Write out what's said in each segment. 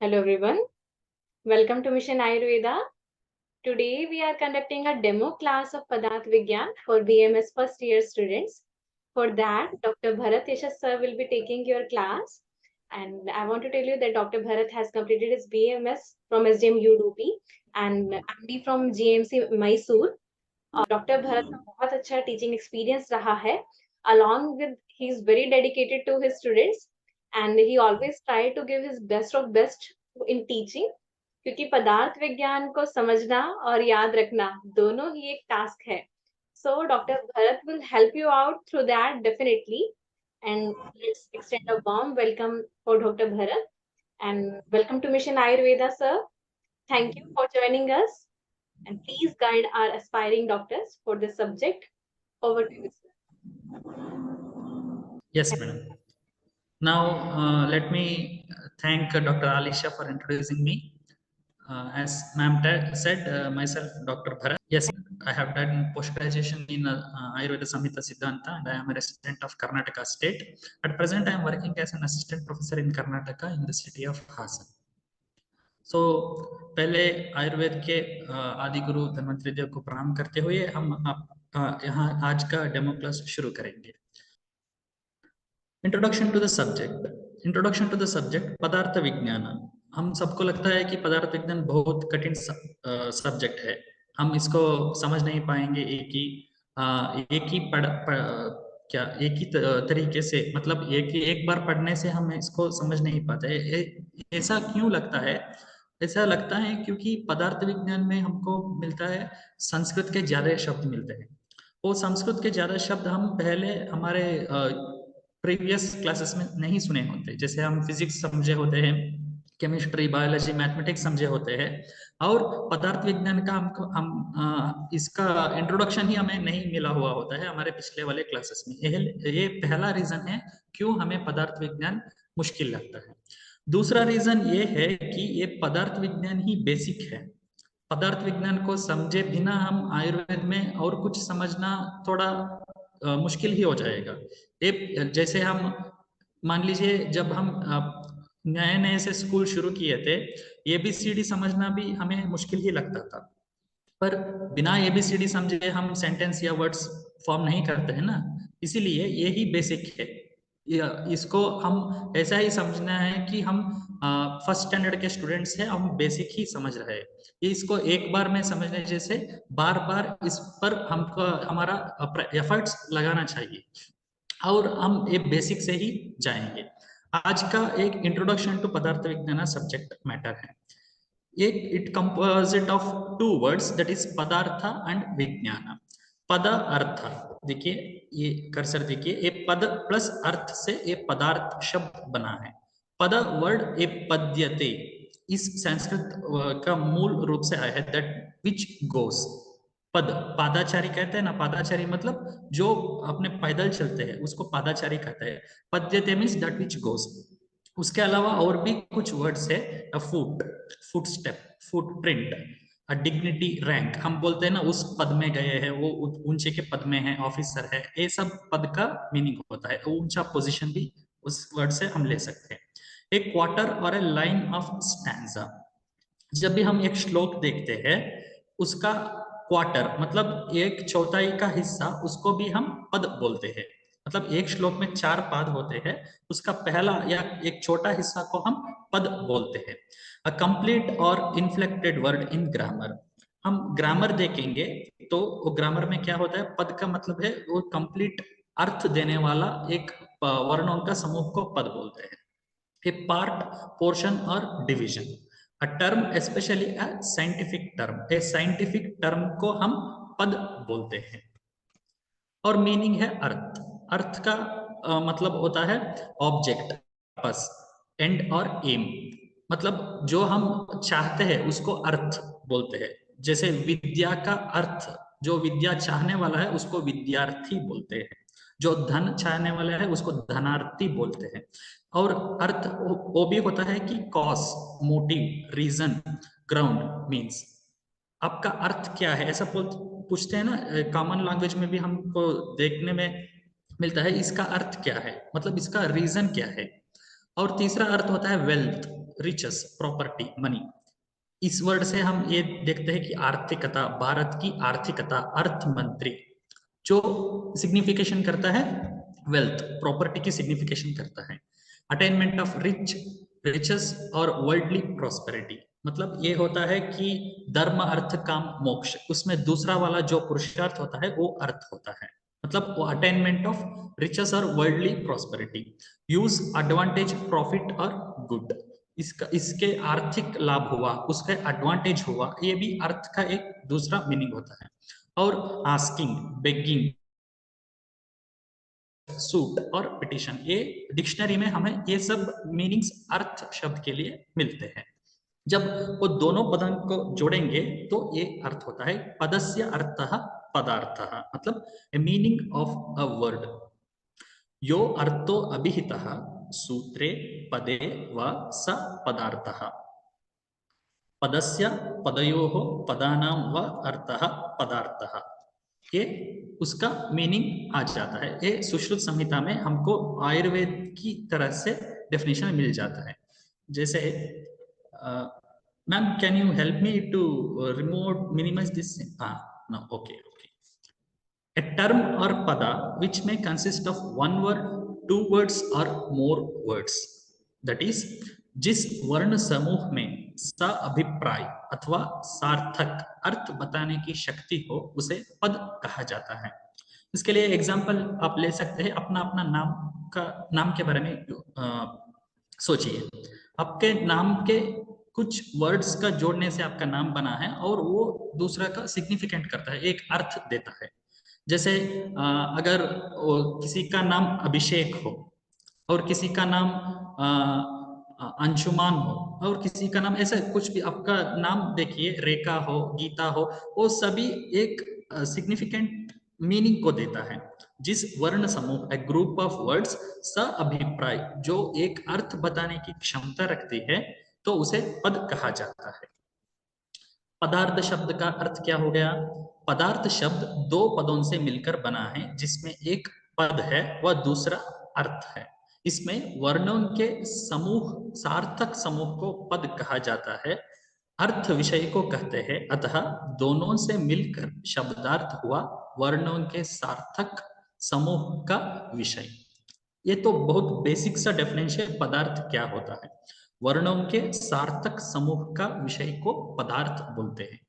Hello everyone, welcome to Mission Ayurveda. Today we are conducting a demo class of Padarth Vigyan for BMS first year students. For that, Dr. Bharat Yashas sir will be taking your class. And I want to tell you that Dr. Bharat has completed his BMS from SDM UDP and MD from GMC Mysore. Doctor Bharat का बहुत अच्छा teaching experience रहा है along with he is very dedicated to his students and he always try to give his best of best in teaching क्योंकि पदार्थ विज्ञान को समझना और याद रखना दोनों ही एक टास्क है so Dr. Bharat will help you out through that definitely and let's extend a warm welcome for Dr. Bharat and welcome to Mission Ayurveda sir. Thank you for joining us and please guide our aspiring doctors for this subject. Over to you, sir. Yes, madam. Now, let me thank Dr. Alisha for introducing me. As ma'am said, myself, Dr. Bharat. Yes, I have done post-graduation in Ayurveda Samhita Siddhanta and I am a resident of Karnataka state. At present, I am working as an assistant professor in Karnataka in the city of Hassan. So, पहले आयुर्वेद के आदि गुरु धन्वंतरि देव को प्रणाम करते हुए हम यहाँ आज का डेमो क्लास शुरू करेंगे. इंट्रोडक्शन टू द सब्जेक्ट पदार्थ विज्ञान. हम सबको लगता है कि पदार्थ विज्ञान बहुत कठिन सब्जेक्ट है, हम इसको समझ नहीं पाएंगे एक ही तरीके से, मतलब एक बार पढ़ने से हम इसको समझ नहीं पाते. ऐसा क्यों लगता है? ऐसा लगता है क्योंकि पदार्थ विज्ञान में हमको मिलता है संस्कृत के ज्यादा शब्द मिलते हैं. वो संस्कृत के ज्यादा शब्द हम पहले हमारे प्रीवियस क्लासेस में नहीं सुने होते. जैसे हम फिजिक्स समझे होते हैं, केमिस्ट्री, बायोलॉजी, मैथमेटिक्स समझे होते हैं, और पदार्थ विज्ञान का हम इसका इंट्रोडक्शन ही हमें नहीं मिला हुआ होता है हमारे पिछले वाले क्लासेस में. ये पहला रीजन है क्यों हमें पदार्थ विज्ञान मुश्किल लगता है. दूसरा रीजन ये है कि ये पदार्थ विज्ञान ही बेसिक है. पदार्थ विज्ञान को समझे बिना हम आयुर्वेद में और कुछ समझना थोड़ा मुश्किल ही हो जाएगा. जैसे हम मान लीजिए जब हम नए नए से स्कूल शुरू किए थे, ABCD समझना भी हमें मुश्किल ही लगता था, पर बिना ABCD समझे हम सेंटेंस या वर्ड्स फॉर्म नहीं करते हैं ना. इसीलिए ये ही बेसिक है. इसको हम ऐसा ही समझना है कि हम फर्स्ट स्टैंडर्ड के स्टूडेंट्स हैं, हम बेसिक ही समझ रहे हैं. इसको एक बार में समझने जैसे बार बार इस पर हमको हमारा एफर्ट्स लगाना चाहिए और हम ये बेसिक से ही जाएंगे. आज का एक इंट्रोडक्शन टू पदार्थ विज्ञान सब्जेक्ट मैटर है. It composite of two words, that is पदार्थ एंड विज्ञान. पद अर्थ, देखिए ये कर्सर देखिए, ये पद प्लस अर्थ से ये पदार्थ शब्द बना है. पद वर्ड ए पद्यते, इस संस्कृत का मूल रूप से आया है, दैट विच गोस. पद पादाचारी कहते हैं ना, पादाचारी मतलब जो अपने पैदल चलते हैं उसको पादाचारी कहते हैं. पद्यते मीन्स दैट विच गोस. उसके अलावा और भी कुछ वर्ड्स है, foot, foot step, foot print, dignity, rank. हम बोलते हैं ना उस पद में गए हैं, वो ऊंचे के पद में है, ऑफिसर है, ये सब पद का मीनिंग होता है. ऊंचा पोजीशन भी उस वर्ड से हम ले सकते हैं. एक क्वार्टर और ए लाइन ऑफ स्टैंजा. जब भी हम एक श्लोक देखते हैं, उसका क्वार्टर मतलब एक चौथाई का हिस्सा, उसको भी हम पद बोलते हैं. मतलब एक श्लोक में 4 पाद होते हैं, उसका पहला या एक छोटा हिस्सा को हम पद बोलते हैं. अ कंप्लीट और इन्फ्लेक्टेड वर्ड इन ग्रामर. हम ग्रामर देखेंगे तो वो ग्रामर में क्या होता है, पद का मतलब है वो कंप्लीट अर्थ देने वाला एक वर्णों का समूह को पद बोलते हैं. ए पार्ट, पोर्शन और division. A term, specially a scientific term. A scientific term को हम पद बोलते हैं. और मीनिंग है अर्थ. अर्थ का मतलब होता है ऑब्जेक्ट, पर्पस, एंड और एम. मतलब जो हम चाहते हैं उसको अर्थ बोलते हैं. जैसे विद्या का अर्थ, जो विद्या चाहने वाला है उसको विद्यार्थी बोलते हैं. जो धन चाहने वाला है उसको धनार्थी बोलते हैं. और अर्थ वो भी होता है कि cause, motive, reason, ground, means आपका अर्थ क्या है, ऐसा पूछते हैं ना. कॉमन लैंग्वेज में भी हमको देखने में मिलता है, इसका अर्थ क्या है, मतलब इसका रीजन क्या है. और तीसरा अर्थ होता है वेल्थ. Riches, property, money. इस वर्ड से हम ये देखते हैं कि आर्थिकता, भारत की आर्थिकता, अर्थ मंत्री जो सिग्निफिकेशन करता है वेल्थ, प्रॉपर्टी की सिग्निफिकेशन करता है। अटेनमेंट ऑफ रिचेस और वर्ल्डली प्रॉस्पेरिटी, मतलब ये होता है कि धर्म अर्थ काम मोक्ष, उसमें दूसरा वाला जो पुरुषार्थ होता है वो अर्थ होता है, मतलब वो अटेनमेंट ऑफ रिचेस और worldly prosperity. Use, advantage, profit और गुड, इसके आर्थिक लाभ हुआ, उसका एडवांटेज हुआ, ये भी अर्थ का एक दूसरा मीनिंग होता है। और आस्किंग, बेगिंग, सूट और पिटिशन, ये डिक्शनरी में हमें ये सब मीनिंग्स अर्थ शब्द के लिए मिलते हैं। जब वो दोनों पदों को जोड़ेंगे तो ये अर्थ होता है पदस्य अर्थः पदार्थः, मतलब a meaning of a word. यो अर्थो अभिहितः सूत्रे पदे व स पदार्थः। पदस्य पदयोः पदानां व अर्थः पदार्थः, ये उसका मीनिंग आ जाता है। ये सुश्रुत संहिता में हमको आयुर्वेद की तरह से डेफिनेशन मिल जाता है। जैसे ma'am, can you help me to remove minimize this? No, okay okay. A term or pada which may consist of one word, two words or more words, that is, जिस वर्ण समूह में स अभिप्राय अथवा सार्थक अर्थ बताने की शक्ति हो उसे पद कहा जाता है। इसके लिए एग्जाम्पल आप ले सकते हैं। अपना अपना नाम के बारे में सोचिए। आपके नाम के कुछ वर्ड्स का जोड़ने से आपका नाम बना है और वो दूसरा का सिग्निफिकेंट करता है, एक अर्थ देता है। जैसे अगर किसी का नाम अभिषेक हो और किसी का नाम अंशुमान हो और किसी का नाम ऐसा कुछ भी, आपका नाम देखिए, रेखा हो, गीता हो, वो सभी एक सिग्निफिकेंट मीनिंग को देता है। जिस वर्ण समूह, ए ग्रुप ऑफ वर्ड्स, स अभिप्राय, जो एक अर्थ बताने की क्षमता रखती है, तो उसे पद कहा जाता है। पदार्थ शब्द का अर्थ क्या हो गया? पदार्थ शब्द दो पदों से मिलकर बना है, जिसमें एक पद है व दूसरा अर्थ है। इसमें वर्णों के समूह, सार्थक समूह को पद कहा जाता है, अर्थ विषय को कहते हैं। अतः दोनों से मिलकर शब्दार्थ हुआ वर्णों के सार्थक समूह का विषय। ये तो बहुत बेसिक सा डेफिनेशन है पदार्थ क्या होता है। वर्णों के सार्थक समूह का विषय को पदार्थ बोलते हैं।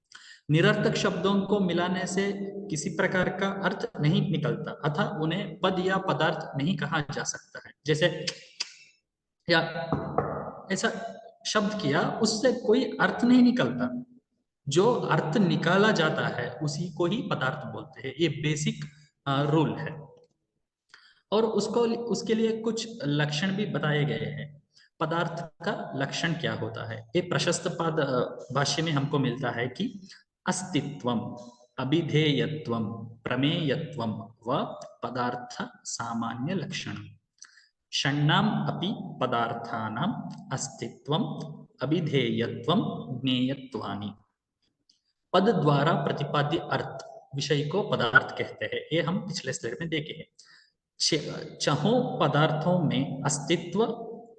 निरर्थक शब्दों को मिलाने से किसी प्रकार का अर्थ नहीं निकलता, अतः उन्हें पद या पदार्थ नहीं कहा जा सकता है। जैसे या ऐसा शब्द किया, उससे कोई अर्थ नहीं निकलता। जो अर्थ निकाला जाता है उसी को ही पदार्थ बोलते हैं। ये बेसिक रूल है। और उसके लिए कुछ लक्षण भी बताए गए हैं। पदार्थ का लक्षण क्या होता है? ये प्रशस्त पद भाष्य में हमको मिलता है कि अस्तित्वम, अभिधेयत्वम, प्रमेयत्वम व पदार्थ सामान्य लक्षण। षण्णाम अपि पदार्थानाम अस्तित्वम, अभिधेयत्वम, ज्ञेयत्वानि। पद द्वारा प्रतिपाद्य अर्थ विषय को पदार्थ कहते हैं। ये हम पिछले स्लाइड में देखे हैं। चहों पदार्थों में अस्तित्व,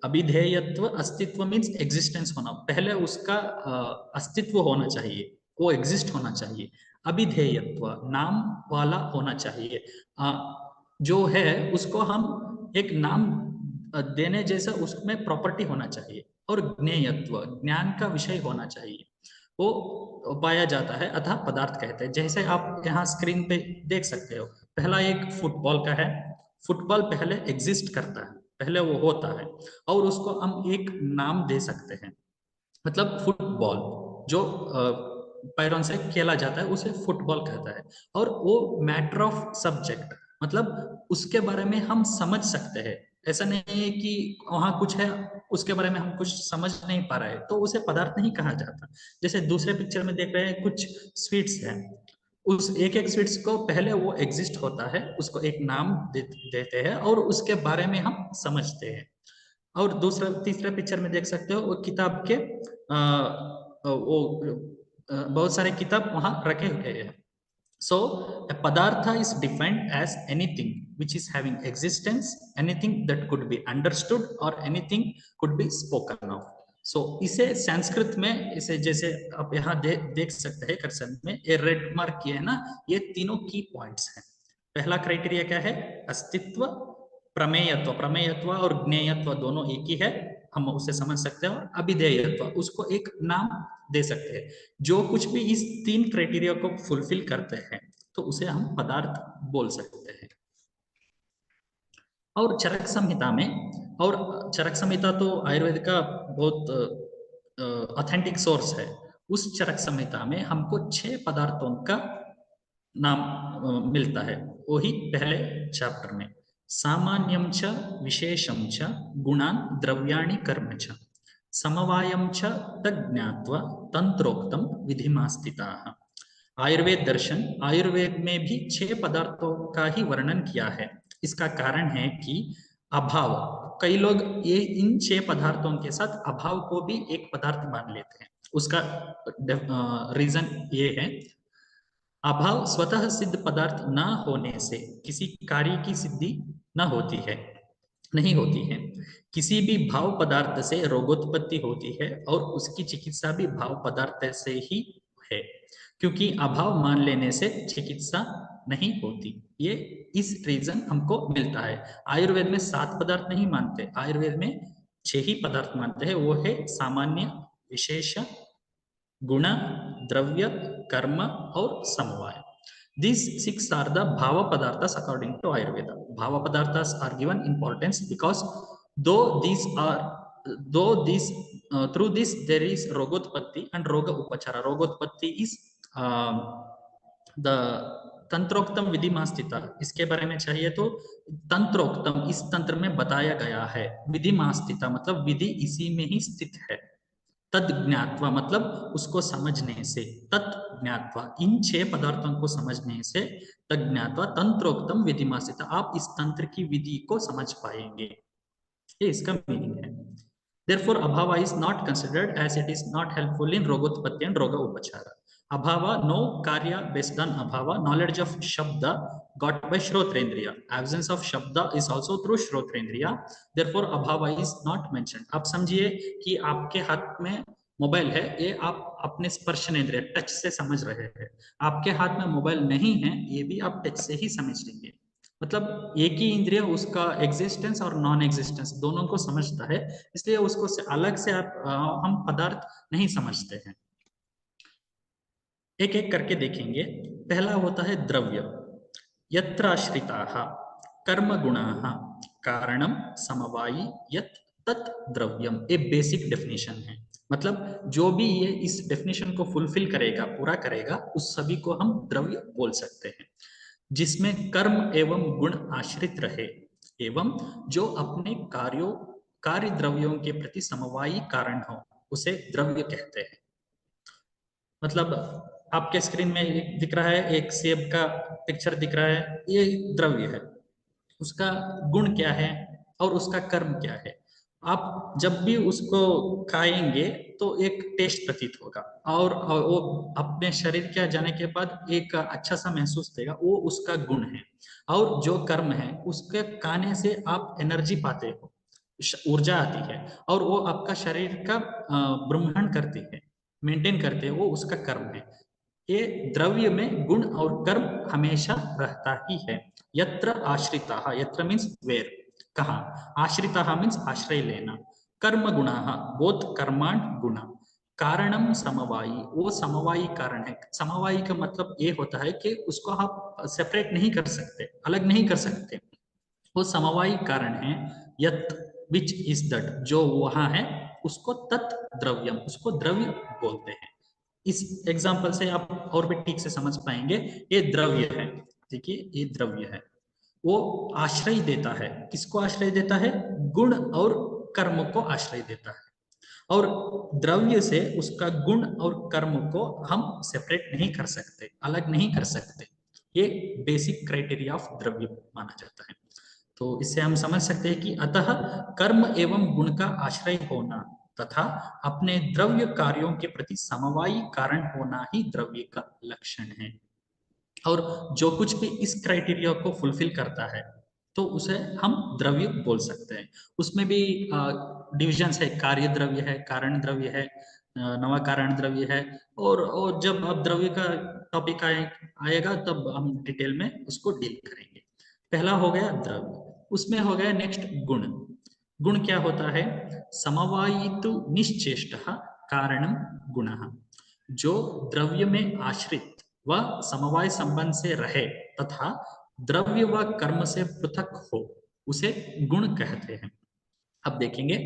अभिधेयत्व, अस्तित्व मीन्स एग्जिस्टेंस होना, पहले उसका अस्तित्व होना चाहिए, वो एग्जिस्ट होना चाहिए। अभिधेयत्व, नाम वाला होना चाहिए, जो है उसको हम एक नाम देने जैसा उसमें प्रॉपर्टी होना चाहिए। और ज्ञेयत्व, ज्ञान का विषय होना चाहिए, वो पाया जाता है, अतः पदार्थ कहते हैं। जैसे आप यहाँ स्क्रीन पे देख सकते हो, पहला एक फुटबॉल का है। फुटबॉल पहले एग्जिस्ट करता है, पहले वो होता है, और उसको हम एक नाम दे सकते हैं। मतलब फुटबॉल जो पैरों से खेला जाता है उसे फुटबॉल कहता है। और वो मैटर ऑफ सब्जेक्ट, मतलब उसके बारे में हम समझ सकते हैं। ऐसा नहीं है कि वहां कुछ है उसके बारे में हम कुछ समझ नहीं पा रहे, तो उसे पदार्थ नहीं कहा जाता। जैसे दूसरे पिक्चर में देख रहे हैं, कुछ स्वीट्स हैं, उस एक एक स्वीट्स को पहले वो एग्जिस्ट होता है, उसको एक नाम देते हैं और उसके बारे में हम समझते हैं। और दूसरा तीसरा पिक्चर में देख सकते हो, वो किताब के बहुत सारे किताब वहां रखे हुए हैं। So a padartha is defined as anything which is having existence, anything that could be understood or anything could be spoken of. इसे संस्कृत में इसे जैसे आप यहाँ देख सकते हैं कर्सर में ये रेड मार्क किया है ना, ये तीनों की पॉइंट्स हैं। पहला क्राइटेरिया क्या है? अस्तित्व, प्रमेयत्व, प्रमेयत्व और ज्ञेयत्व दोनों एक ही है, हम उसे समझ सकते हैं। और अभिधेयत्व, उसको एक नाम दे सकते हैं। जो कुछ भी इस तीन क्राइटेरिया को फुलफिल करते हैं तो उसे हम पदार्थ बोल सकते हैं। और चरक संहिता में, और चरक संहिता तो आयुर्वेद का बहुत ऑथेंटिक सोर्स है, उस चरक संहिता में हमको 6 पदार्थों का नाम मिलता है, वही पहले चैप्टर में। सामान्यं च विशेषं च गुणान् द्रव्याणि कर्म च समवायं च तज्ज्ञात्वा तंत्रोक्तम विधिमास्थिताः। आयुर्वेद दर्शन, आयुर्वेद में भी 6 पदार्थों का ही वर्णन किया है। इसका कारण है कि अभाव, कई लोग ये इन 6 पदार्थों के साथ अभाव को भी एक पदार्थ मान लेते हैं। उसका रीजन ये है, अभाव स्वतः सिद्ध पदार्थ न होने से किसी कार्य की सिद्धि न होती है, नहीं होती है। किसी भी भाव पदार्थ से रोगोत्पत्ति होती है और उसकी चिकित्सा भी भाव पदार्थ से ही है, क्योंकि अभाव मान लेने से चिकित्सा नहीं होती। ये इस रीजन हमको मिलता है। आयुर्वेद में 7 पदार्थ नहीं मानते, आयुर्वेद में 6 ही पदार्थ मानते हैं। वो है सामान्य, विशेष, गुण, द्रव्य, कर्म और समवाय। These 6 are the bhava padarthas according to Ayurveda. Bhava padarthas are given importance because though these are, through this there is rogotpatti and roga upachara. Rogotpatti is the तंत्रोक्तम विधि मास्थिता, इसके बारे में चाहिए तो तंत्रोक्तम, इस तंत्र में बताया गया है। विधि मास्थिता मतलब विधि इसी में ही स्थित है। तद ज्ञात्वा मतलब उसको समझने से, तत् ज्ञात्वा इन 6 पदार्थों को समझने से, तद ज्ञात्वा तंत्रोक्तम विधिमास्थिता, आप इस तंत्र की विधि को समझ पाएंगे। ये इसका मीनिंग है। Therefore, abhava is not considered as it is not helpful in rogotpatti and roga upachara. Abhava, no karya based on abhava. Knowledge of shabda got by shrotrendriya. Absence of shabda is also through shrotrendriya. Therefore, abhava is not mentioned. आप समझिए कि आपके हाथ में mobile है, ये आप अपने स्पर्शनेंद्रिय टच से समझ रहे हैं। आपके हाथ में मोबाइल नहीं है, ये भी आप टच से ही समझ लेंगे। मतलब एक ही इंद्रिय उसका एग्जिस्टेंस और नॉन एग्जिस्टेंस दोनों को समझता है, इसलिए उसको अलग से हम पदार्थ नहीं समझते हैं। एक एक करके देखेंगे। पहला होता है द्रव्य। यत्र आश्रिताः कर्म गुणाः कारणम समवायी यत् तत् द्रव्यम, ये बेसिक डेफिनेशन है। मतलब जो भी ये इस डेफिनेशन को फुलफिल करेगा, पूरा करेगा, उस सभी को हम द्रव्य बोल सकते हैं। जिसमें कर्म एवं गुण आश्रित रहे एवं जो अपने कार्य द्रव्यों के प्रति समवायी कारण हो, उसे द्रव्य कहते हैं। मतलब आपके स्क्रीन में एक दिख रहा है, एक सेब का पिक्चर दिख रहा है, ये द्रव्य है। उसका गुण क्या है और उसका कर्म क्या है? आप जब भी उसको खाएंगे तो एक टेस्ट प्रतीत होगा और वो अपने शरीर के जाने के बाद एक अच्छा सा महसूस देगा, वो उसका गुण है। और जो कर्म है, उसके खाने से आप एनर्जी पाते हो, ऊर्जा आती है और वो आपका शरीर का ब्रह्मांड करती है, मेंटेन करते हैं, वो उसका कर्म है। ये द्रव्य में गुण और कर्म हमेशा रहता ही है। यत्र आश्रिताः, यत्र मीन्स वेयर, कहाँ, आश्रिताः मीन्स आश्रय लेना, कर्म गुणाः बोथ कर्मांड गुण, कारणम समवायी, वो समवायी कारण है। समवायी का मतलब ये होता है कि उसको आप सेपरेट नहीं कर सकते, अलग नहीं कर सकते, वो समवायी कारण है। यत विच इज दट, जो वहां है उसको तत् द्रव्यम, उसको द्रव्य बोलते हैं। इस एग्जाम्पल से आप और भी ठीक से समझ पाएंगे। ये द्रव्य है, देखिए ये द्रव्य है, वो आश्रय देता है। किसको आश्रय देता है? गुण और कर्म को आश्रय देता है। और द्रव्य से उसका गुण और कर्म को हम सेपरेट नहीं कर सकते, अलग नहीं कर सकते। ये बेसिक क्राइटेरिया ऑफ द्रव्य माना जाता है। तो इससे हम समझ सकते हैं कि अतः कर्म एवं गुण का आश्रय होना तथा अपने द्रव्य कार्यों के प्रति समवायी कारण होना ही द्रव्य का लक्षण है। और जो कुछ भी इस क्राइटेरिया को फुलफिल करता है, तो उसे हम द्रव्य बोल सकते हैं। उसमें भी डिविजन्स है, कार्य द्रव्य है, कारण द्रव्य है, नवा कारण द्रव्य है। और जब अब द्रव्य का टॉपिक आएगा तब हम डिटेल में उसको डील करेंगे। पहला हो गया द्रव्य, उसमें हो गया नेक्स्ट गुण। गुण क्या होता है? समवायितु निश्चेष्ट कारणम गुणः। जो द्रव्य में आश्रित व समवाय संबंध से रहे तथा द्रव्य व कर्म से पृथक हो, उसे गुण कहते हैं। अब देखेंगे,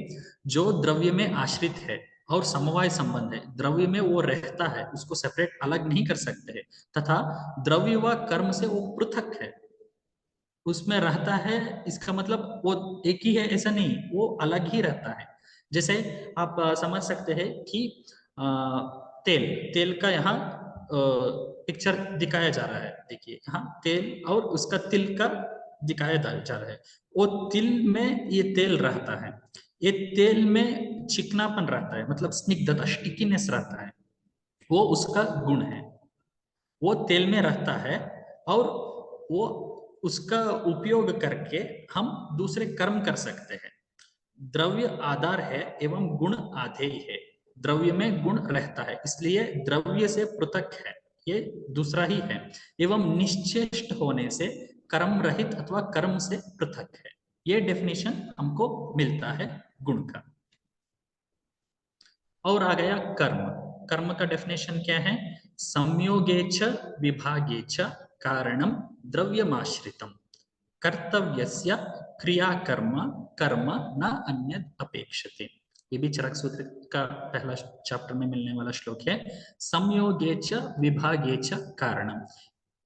जो द्रव्य में आश्रित है और समवाय संबंध है, द्रव्य में वो रहता है, उसको सेपरेट अलग नहीं कर सकते हैं, तथा द्रव्य व कर्म से वो पृथक है, उसमें रहता है, इसका मतलब वो एक ही है ऐसा नहीं, वो अलग ही रहता है। जैसे आप समझ सकते हैं कि अ, तेल तेल का यहाँ पिक्चर दिखाया जा रहा है। देखिए यहाँ तेल और उसका तिल का दिखाया जा रहा है। वो तिल में ये तेल रहता है, ये तेल में चिकनापन रहता है, मतलब स्निग्धता, स्टिकीनेस रहता है, वो उसका गुण है। वो तेल में रहता है और वो उसका उपयोग करके हम दूसरे कर्म कर सकते हैं। द्रव्य आधार है एवं गुण आधेय है। द्रव्य में गुण रहता है, इसलिए द्रव्य से पृथक है, ये दूसरा ही है। एवं निश्चेष्ट होने से कर्म रहित अथवा कर्म से पृथक है। ये डेफिनेशन हमको मिलता है गुण का। और आ गया कर्म। कर्म का डेफिनेशन क्या है? संयोगे च विभागे च कारणम द्रव्यमाश्रितम कर्तव्यस्य क्रिया कर्म कर्म न अन्यद अपेक्षते। ये भी चरक सूत्र का पहला चैप्टर में मिलने वाला श्लोक है। संयोगे च विभागे च कारणम,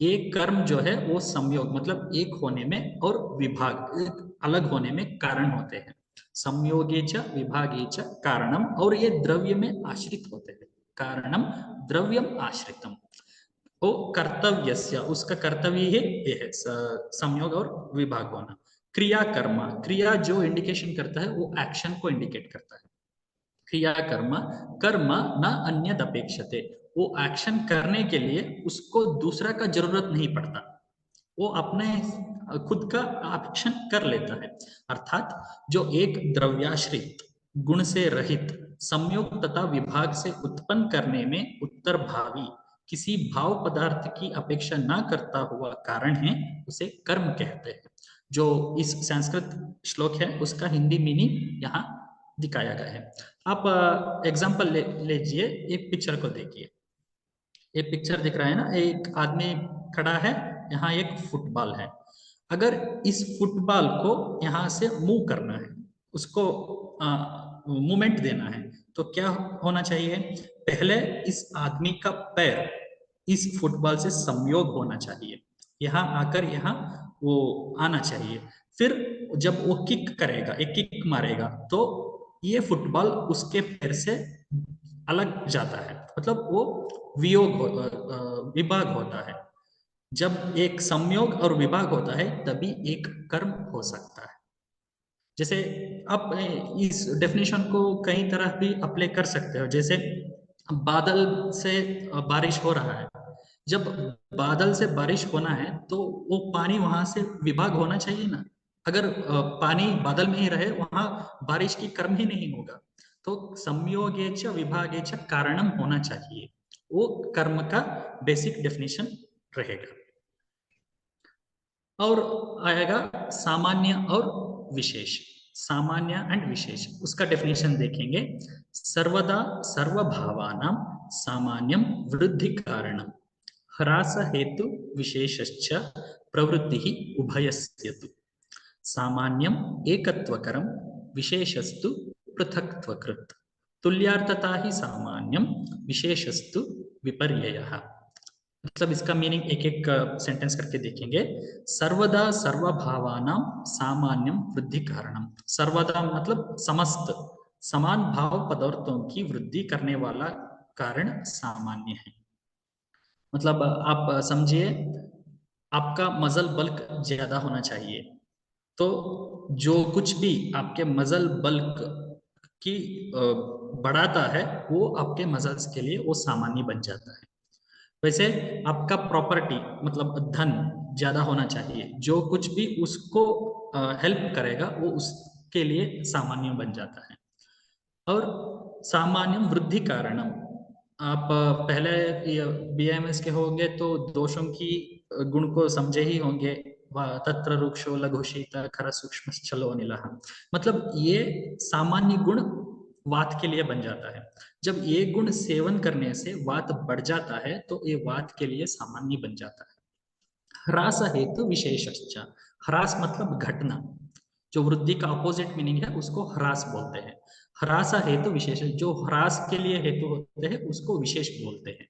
एक कर्म जो है वो संयोग मतलब एक होने में और विभाग एक अलग होने में कारण होते हैं। संयोगे च विभागे च कारणम, और ये द्रव्य में आश्रित होते हैं। कारणम द्रव्यम आश्रितम। वो कर्तव्यस्य, उसका कर्तव्य ही ये है संयोग और विभाग होना। क्रिया कर्म, क्रिया जो इंडिकेशन करता है वो एक्शन को इंडिकेट करता है। क्रिया कर्म कर्म न अन्यद अपेक्षते, वो एक्शन करने के लिए उसको दूसरा का जरूरत नहीं पड़ता, वो अपने खुद का एक्शन कर लेता है। अर्थात जो एक द्रव्याश्रित गुण से रहित संयोग तथा विभाग से उत्पन्न करने में उत्तर भावी किसी भाव पदार्थ की अपेक्षा न करता हुआ कारण है, उसे कर्म कहते हैं। जो इस संस्कृत श्लोक है उसका हिंदी मीनिंग यहाँ दिखाया गया है। आप एग्जाम्पल लीजिए, एक पिक्चर को देखिए। ये पिक्चर दिख रहा है ना, एक आदमी खड़ा है, यहाँ एक फुटबॉल है। अगर इस फुटबॉल को यहाँ से मूव करना है, उसको मूवमेंट देना है, तो क्या होना चाहिए? पहले इस आदमी का पैर इस फुटबॉल से संयोग होना चाहिए, यहाँ आकर यहाँ वो आना चाहिए। फिर जब वो किक करेगा, एक किक मारेगा, तो ये फुटबॉल उसके पैर से अलग जाता है, मतलब वो विभाग होता है। जब एक संयोग और विभाग होता है तभी एक कर्म हो सकता है। जैसे आप इस डेफिनेशन को कई तरह भी अप्लाई कर सकते हो। जैसे बादल से बारिश हो रहा है, जब बादल से बारिश होना है तो वो पानी वहां से विभाग होना चाहिए ना। अगर पानी बादल में ही रहे, वहां बारिश की कर्म ही नहीं होगा। तो संयोगे च विभागे च कारणम होना चाहिए, वो कर्म का बेसिक डेफिनेशन रहेगा। और आएगा सामान्य और विशेष। सामान्य एंड विशेष, उसका डेफिनेशन देखेंगे। सर्वदा सर्वभावानां सामान्यम वृद्धि कारणम ह्रास हेतु विशेषश्च प्रवृत्ति उभयस्य तु सामान्यम एकत्वकरम विशेषस्तु पृथक्त्वकृत् तुल्यार्थता ही सामान्यम विशेषस्तु विपर्ययः। मतलब इसका मीनिंग एक एक सेंटेंस करके देखेंगे। सर्वदा सर्वभावानां सामान्यम वृद्धि कारणम। सर्वदा मतलब समस्त समान भाव पदार्थों की वृद्धि करने वाला कारण सामान्य है। मतलब आप समझिए, आपका मजल बल्क ज्यादा होना चाहिए, तो जो कुछ भी आपके मजल बल्क की बढ़ाता है वो आपके मजल्स के लिए वो सामान्य बन जाता है। वैसे आपका प्रॉपर्टी मतलब धन ज्यादा होना चाहिए। जो कुछ भी उसको हेल्प करेगा वो उसके लिए सामान्य बन जाता है। और सामान्यम वृद्धि कारणम, आप पहले बीएमएस के होंगे तो दोषों की गुण को समझे ही होंगे। तत्र रुक्षो लघु शीत खर सूक्ष्म चलो नीलः, मतलब ये सामान्य गुण वात के लिए बन जाता है। जब ये गुण सेवन करने से वात बढ़ जाता है तो ये वात के लिए सामान्य बन जाता है। ह्रास हेतु विशेषश्च, ह्रास मतलब घटना, जो वृद्धि का अपोजिट मीनिंग है उसको ह्रास बोलते हैं। ह्रास हेतु विशेष, जो ह्रास के लिए हेतु होते हैं उसको विशेष बोलते हैं।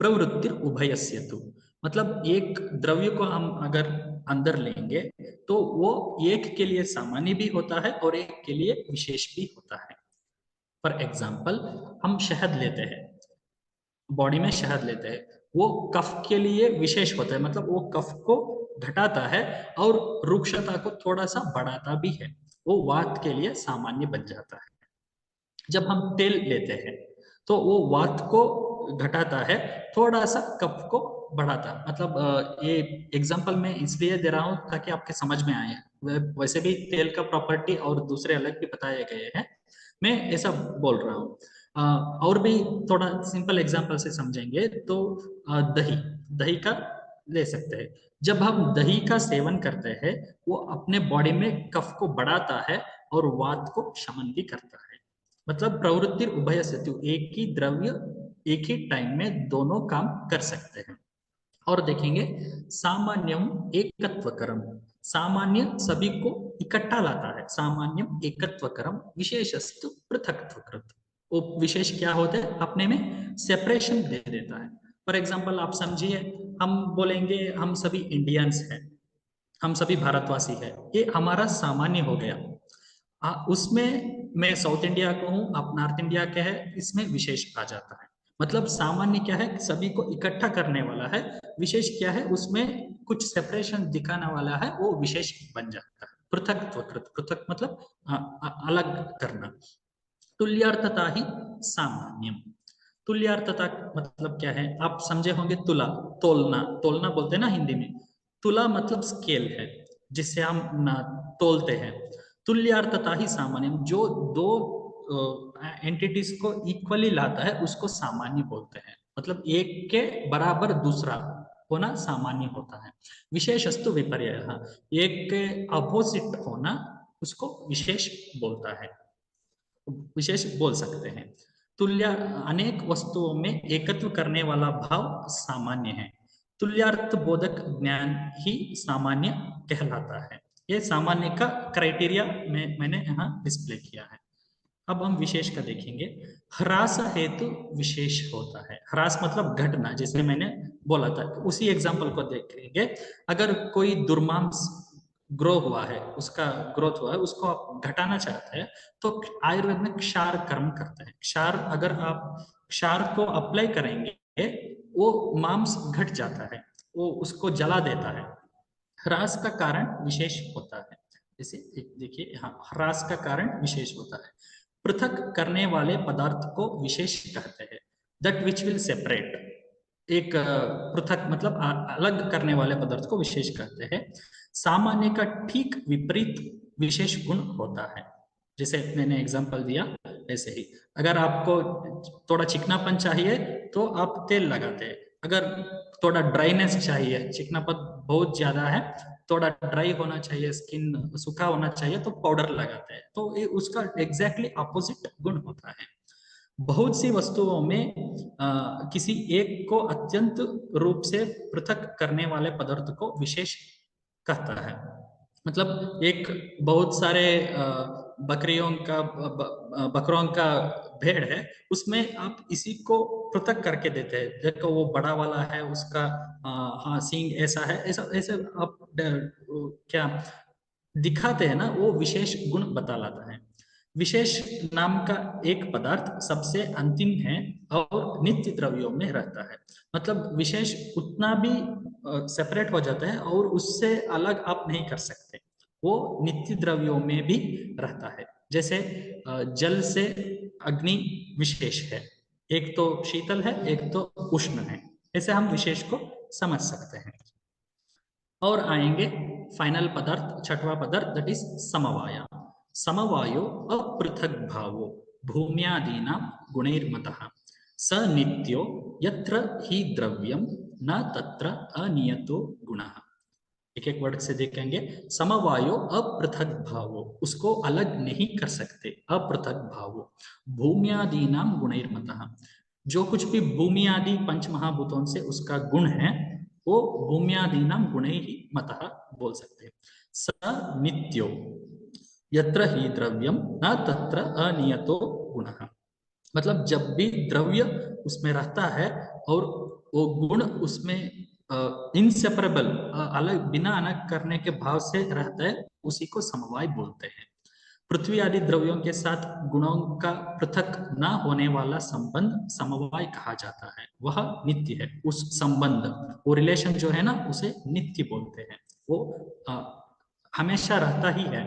प्रवृत्ति उभयस्य तु, मतलब एक द्रव्य को हम अगर अंदर लेंगे तो वो एक के लिए सामान्य भी होता है और एक के लिए विशेष भी होता है। फॉर एग्जाम्पल, हम शहद लेते हैं, बॉडी में शहद लेते हैं, वो कफ के लिए विशेष होता है, मतलब वो कफ को घटाता है और रुक्षता को थोड़ा सा बढ़ाता भी है, वो वात के लिए सामान्य बन जाता है। जब हम तेल लेते हैं तो वो वात को घटाता है, थोड़ा सा कफ को बढ़ाता है। मतलब ये एग्जांपल मैं इसलिए दे रहा हूँ ताकि आपके समझ में आए। वैसे भी तेल का प्रॉपर्टी और दूसरे अलग भी बताए गए हैं, मैं ऐसा बोल रहा हूँ। और भी थोड़ा सिंपल एग्जांपल से समझेंगे तो दही, दही का ले सकते हैं। जब हम दही का सेवन करते हैं वो अपने बॉडी में कफ को बढ़ाता है और वात को शमन भी करता है। मतलब प्रवृत्ति उभय सत्यु, एक ही द्रव्य एक ही टाइम में दोनों काम कर सकते हैं। और देखेंगे सामान्यम एकत्वकरम, सामान्य सभी को इकट्ठा लाता है। सामान्यम एकत्वकरम विशेषस्तु पृथक्त्वकृत, वो विशेष क्या होते हैं अपने में सेपरेशन दे देता है। फॉर एग्जाम्पल आप समझिए, हम बोलेंगे हम सभी इंडियंस हैं, हम सभी भारतवासी हैं, ये हमारा सामान्य हो गया। उसमें मैं साउथ इंडिया को हूँ, आप नॉर्थ इंडिया के हैं, इसमें विशेष आ जाता है। मतलब सामान्य क्या है, सभी को इकट्ठा करने वाला है। विशेष क्या है, उसमें कुछ सेपरेशन दिखाने वाला है, वो विशेष बन जाता है। पृथक, पृथक मतलब अलग करना। तुल्यार्थता ही सामान्यम, तुल्यार्थता मतलब क्या है आप समझे होंगे। तुला, तोलना, तोलना बोलते हैं ना हिंदी में। तुला मतलब स्केल है जिससे हम ना तोलते हैं। तुल्यार्थता ही सामान्य, जो दो एंटिटीज को इक्वली लाता है उसको सामान्य बोलते हैं। मतलब एक के बराबर दूसरा होना सामान्य होता है। विशेषस्तु विपर्यय, एक के अपोजिट होना उसको विशेष बोलता है, विशेष बोल सकते हैं। तुल्य, अनेक वस्तुओं में एकत्व करने वाला भाव सामान्य है। तुल्यार्थ बोधक ज्ञान ही सामान्य कहलाता है। ये सामान्य का क्राइटेरिया मैंने यहाँ डिस्प्ले किया है। अब हम विशेष का देखेंगे। ह्रास हेतु विशेष होता है। ह्रास मतलब घटना, जैसे मैंने बोला था, उसी एग्जाम्पल को देखेंगे। अगर कोई दुर्मांस ग्रो हुआ है, उसका ग्रोथ हुआ है, उसको आप घटाना चाहते हैं तो आयुर्वेद में क्षार कर्म करते हैं। क्षार, अगर आप क्षार को अप्लाई करेंगे वो मांस घट जाता है, वो उसको जला देता है। ह्रास का कारण विशेष होता है। जैसे देखिए यहाँ ह्रास का कारण विशेष होता है। पृथक करने वाले पदार्थ को विशेष कहते हैं। दैट विच विल सेपरेट, एक पृथक मतलब अलग करने वाले पदार्थ को विशेष कहते हैं। सामान्य का ठीक विपरीत विशेष गुण होता है। जैसे मैंने एग्जांपल दिया ऐसे ही, अगर आपको थोड़ा चिकनापन चाहिए तो आप तेल लगाते हैं। अगर थोड़ा ड्राइनेस चाहिए, चिकनापन बहुत ज्यादा है, थोड़ा ड्राई होना चाहिए, स्किन सूखा होना चाहिए, तो पाउडर लगाते हैं। तो ये उसका एग्जैक्टली अपोजिट गुण होता है। बहुत सी वस्तुओं में किसी एक को अत्यंत रूप से पृथक करने वाले पदार्थ को विशेष कहता है। मतलब एक बहुत सारे बकरियों का बकरों का भेड़ है, उसमें आप इसी को पृथक करके देते हैं। देखो वो बड़ा वाला है, उसका हाँ सींग ऐसा है, ऐसा ऐसे आप क्या दिखाते हैं ना, वो विशेष गुण बता लाता है। विशेष नाम का एक पदार्थ सबसे अंतिम है और नित्य द्रव्यों में रहता है। मतलब विशेष उतना भी सेपरेट हो जाता है और उससे अलग आप नहीं कर सकते, वो नित्य द्रव्यों में भी रहता है। जैसे जल से अग्नि विशेष है, एक तो शीतल है एक तो उष्ण है, ऐसे हम विशेष को समझ सकते हैं। और आएंगे फाइनल पदार्थ, छठवां पदार्थ, दैट इज समवाय। समवायो अपृथक भावो भूम्यादीनां गुणैर्मतः स नित्यो यत्र हि द्रव्यम न तत्र अनियतो गुणः। एक एक वर्ड से देखेंगे। समवायो अपृथक भावो, उसको अलग नहीं कर सकते, अपृथक भावो भूम्यादीनां गुणैर्मतः, जो कुछ भी भूमि आदि पंच महाभूतों से उसका गुण है वो भूम्यादीनां गुणैः मतः बोल सकते हैं। स नित्यो यत्र ही द्रव्यम न तत्र अनियतो गुणः, मतलब जब भी द्रव्य उसमें रहता है और वो गुण उसमें इनसेपरेबल, अलग बिना अलग करने के भाव से रहता है, उसी को समवाय बोलते हैं। पृथ्वी आदि द्रव्यों के साथ गुणों का पृथक न होने वाला संबंध समवाय कहा जाता है, वह नित्य है। उस संबंध, वो रिलेशन जो है ना, उसे नित्य बोलते हैं। वो हमेशा रहता ही है।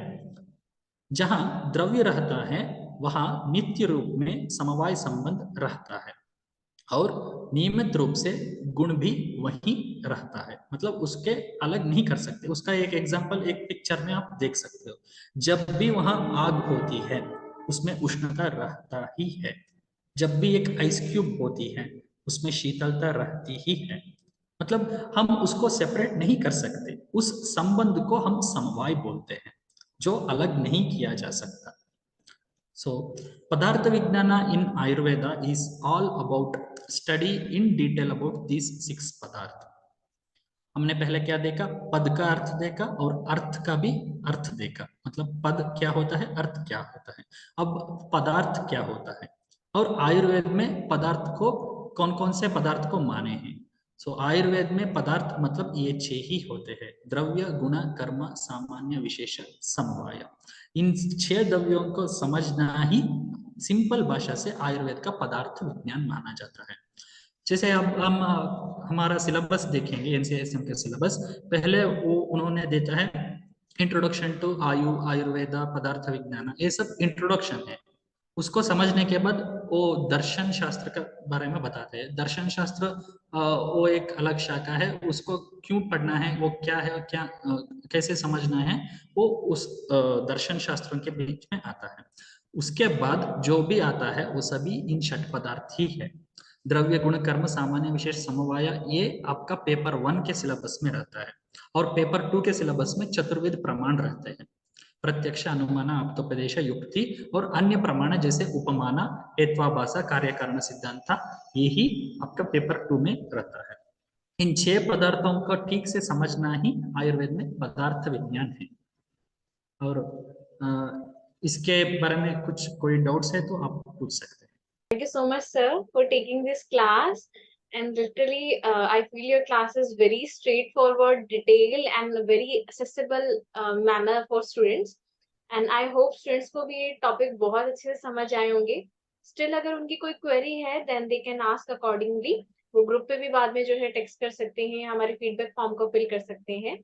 जहां द्रव्य रहता है वहां नित्य रूप में समवाय संबंध रहता है और नियमित रूप से गुण भी वही रहता है, मतलब उसके अलग नहीं कर सकते। उसका एक एग्जांपल एक पिक्चर में आप देख सकते हो। जब भी वहां आग होती है उसमें उष्णता रहता ही है, जब भी एक आइस क्यूब होती है उसमें शीतलता रहती ही है, मतलब हम उसको सेपरेट नहीं कर सकते। उस संबंध को हम समवाय बोलते हैं जो अलग नहीं किया जा सकता। So, Padartha Vijnana in Ayurveda is all about study in detail about these 6 पदार्थ। हमने पहले क्या देखा, पद का अर्थ देखा और अर्थ का भी अर्थ देखा, मतलब पद क्या होता है, अर्थ क्या होता है। अब पदार्थ क्या होता है, और आयुर्वेद में पदार्थ को कौन कौन से पदार्थ को माने हैं। सो आयुर्वेद में पदार्थ मतलब ये 6 ही होते हैं, द्रव्य, गुण, कर्म, सामान्य, विशेष, समवाय। इन 6 द्रव्यों को समझना ही सिंपल भाषा से आयुर्वेद का पदार्थ विज्ञान माना जाता है। जैसे अब हम हमारा सिलेबस देखेंगे, एनसीईआरटी का सिलेबस, पहले वो उन्होंने देता है इंट्रोडक्शन टू आयुर्वेदा, पदार्थ विज्ञान, ये सब इंट्रोडक्शन है। उसको समझने के बाद वो दर्शन शास्त्र के बारे में बताते हैं। दर्शन शास्त्र वो एक अलग शाखा है, उसको क्यों पढ़ना है, वो क्या है, क्या कैसे समझना है, वो उस दर्शन शास्त्रों के बीच में आता है। उसके बाद जो भी आता है वो सभी इन षट पदार्थ ही है। द्रव्य, गुण, कर्म, सामान्य, विशेष, समवाय, ये आपका पेपर 1 के सिलेबस में रहता है। और पेपर 2 के सिलेबस में चतुर्विध प्रमाण रहते हैं, प्रत्यक्ष, अनुमान, आप्तोपदेश, युक्ति और अन्य प्रमाण जैसे उपमान, हेत्वाभास, कार्यकारण सिद्धांत, यही आपका पेपर 2 में रहता है। इन 6 पदार्थों को ठीक से समझना ही आयुर्वेद में पदार्थ विज्ञान है। और इसके बारे में कुछ कोई डाउट्स है तो आप पूछ सकते हैं। Thank you so much, sir, for taking this class. And literally, I feel your class is very straightforward, detailed, and very accessible manner for students. And I hope students को भी ये topic बहुत अच्छे से समझ आए होंगे। Still, अगर उनकी कोई query है, then they can ask accordingly. वो group पे भी बाद में जो है text कर सकते हैं, हमारे feedback form को fill कर सकते हैं।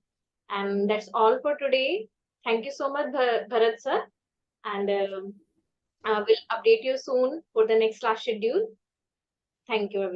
And that's all for today. Thank you so much, Bharat sir. And we'll update you soon for the next class schedule. Thank you, everyone.